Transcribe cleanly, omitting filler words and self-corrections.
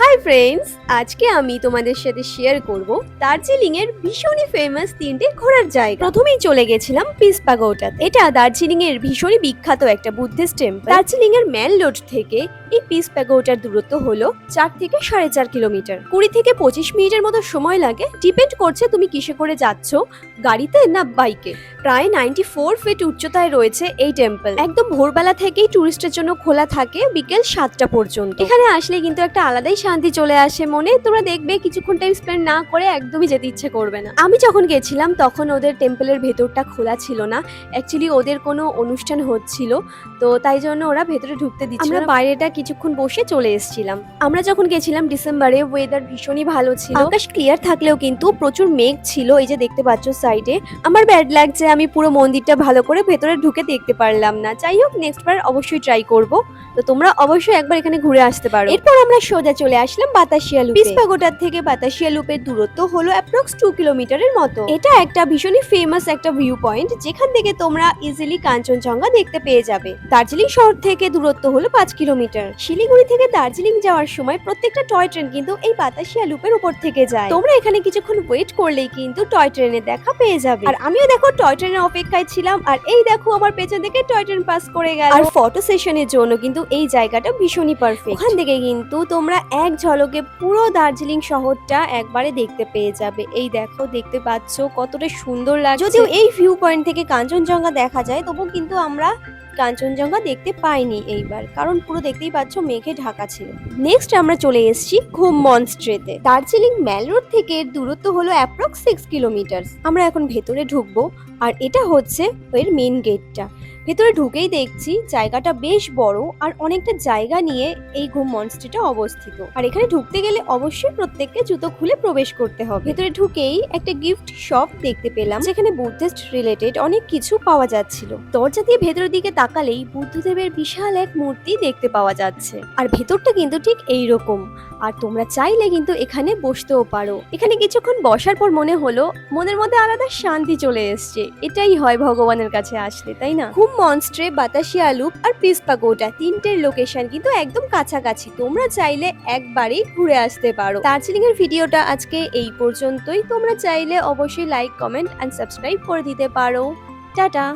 Hi friends, আজকে আমি তোমাদের সাথে শেয়ার করব দার্জিলিং এর ভীষণই ফেমাস তিনটে ঘোরার জায়গা। প্রথমেই চলে গেছিলাম পিস পাগোডাতে। এটা দার্জিলিং এর ভীষণই বিখ্যাত একটা বুদ্ধিস্ট টেম্পল। দার্জিলিং এর মেন রোড থেকে এই পিস পাগোডার দূরত্ব হলো 4 থেকে 4.5 কিলোমিটার। 20 থেকে 25 মিনিটের মতো সময় লাগে, ডিপেন্ড করছে তুমি কিসে করে যাচ্ছ, গাড়িতে না বাইকে। প্রায় 94 ফিট উচ্চতায় রয়েছে এই টেম্পল। একদম ভোরবেলা থেকেই টুরিস্টের জন্য খোলা থাকে বিকেল 7টা পর্যন্ত। এখানে আসলে কিন্তু একটা আলাদাই শান্তি চলে আসে মনে। তোমরা দেখবে কিছুক্ষণ টাইম স্পেন্ড না করে একদমই যেতে ইচ্ছে করবে না। আমি যখন গেছিলাম তখন ওদের টেম্পলের ভেতরটা খোলা ছিল না, অ্যাকচুয়ালি ওদের কোনো অনুষ্ঠান হচ্ছিল, তো তাই জন্য ওরা ভেতরে ঢুকতে দিচ্ছিল। আমরা বাইরেটা কিছুক্ষণ বসে চলে এসেছিলাম। আমরা যখন গেছিলাম ডিসেম্বরে, ওয়েদার ভীষণই ভালো ছিল, আকাশ ক্লিয়ার থাকলেও কিন্তু প্রচুর মেঘ ছিল, এই যে দেখতে পাচ্ছ সাইডে। আমার ব্যাড লাগছে আমি পুরো মন্দিরটা ভালো করে ভেতরে ঢুকে দেখতে পারলাম না। যাই হোক, নেক্সট বার অবশ্যই ট্রাই করব, তো তোমরা অবশ্যই একবার এখানে ঘুরে আসতে পারো। এরপর আমরা সোজা চলে আসলাম বাতাসিয়া লুপে। পিস পাগোডার থেকে বাতাসিয়া লুপের দূরত্ব হলো অ্যাপ্রক্স 2 কিলোমিটারের মতো। এটা একটা ভীষণই ফেমাস একটা ভিউ পয়েন্ট, যেখান থেকে তোমরা ইজিলি কাঞ্চনজঙ্ঘা দেখতে পেয়ে যাবে। দার্জিলিং শহর থেকে দূরত্ব হলো 5 কিলোমিটার। শিলিগুড়ি থেকে দার্জিলিং যাওয়ার সময় প্রত্যেকটা টয় ট্রেন কিন্তু এই বাতাসিয়া লুপের উপর থেকে যায়। তোমরা এখানে কিছুক্ষণ ওয়েট করলেই কিন্তু টয় ট্রেনের দেখা পেয়ে যাবে। আর আমিও দেখো টয় ট্রেনের অপেক্ষায় ছিলাম, আর এই দেখো আমার পেছন থেকে টয় ট্রেন পাস করে গেল। আর ফটো সেশনের জন্য কিন্তু এই জায়গাটা ভীষণই পারফেক্ট। ওখান থেকে কিন্তু তোমরা এক ঝলকে পুরো দার্জিলিং শহরটা একবারে দেখতে পেয়ে যাবে। এই দেখো, দেখতে পাচ্ছ কতটা সুন্দর লাগছে। যদিও এই ভিউ পয়েন্ট থেকে কাঞ্চনজঙ্ঘা দেখা যায়, তবুও কিন্তু আমরা কাঞ্চনজঙ্ঘা দেখতে পাইনি এইবার, কারণ পুরো দেখতেই পাচ্ছ মেঘে ঢাকা ছিল। নেক্সট আমরা চলে এসেছি ঘুম মনস্ট্রেতে। দার্জিলিং মেল রোড থেকে এর দূরত্ব হলো অ্যাপ্রক্স 6 কিলোমিটার। আমরা এখন ভেতরে ঢুকবো, আর এটা হচ্ছে এর মেন গেটটা। ভেতরে ঢুকেই দেখছি জায়গাটা বেশ বড়, আর অনেকটা জায়গা নিয়ে এই ঘুম মনস্ট্রিটা অবস্থিত। আর এখানে ঢুকতে গেলে অবশ্যই প্রত্যেককে জুতো খুলে প্রবেশ করতে হবে। ভেতরে ঢুকেই একটা গিফট শপ দেখতে পেলাম, যেখানে বুদ্ধিস্ট রিলেটেড অনেক কিছু পাওয়া যাচ্ছিল। দরজা দিয়ে ভেতরের দিকে তাকালেই বুদ্ধদেবের বিশাল এক মূর্তি দেখতে পাওয়া যাচ্ছে। আর ভেতরটা কিন্তু ঠিক এইরকম। আর তোমরা চাইলে কিন্তু এখানে বসতেও পারো। এখানে কিছুক্ষণ বসার পর মনে হলো মনের মধ্যে আলাদা শান্তি চলে এসছে। এটাই হয় ভগবানের কাছে আসলে, তাই না? ঘুম মনস্ট্রে, বাতাসিয়া লুপ আর পিস পাগোডা তিনটের লোকেশন কিন্তু একদম কাছাকাছি। তোমরা চাইলে একবারেই ঘুরে আসতে পারো। দার্জিলিং এর ভিডিওটা আজকে এই পর্যন্তই। তোমরা চাইলে অবশ্যই লাইক, কমেন্ট এন্ড সাবস্ক্রাইব করে দিতে পারো। টাটা।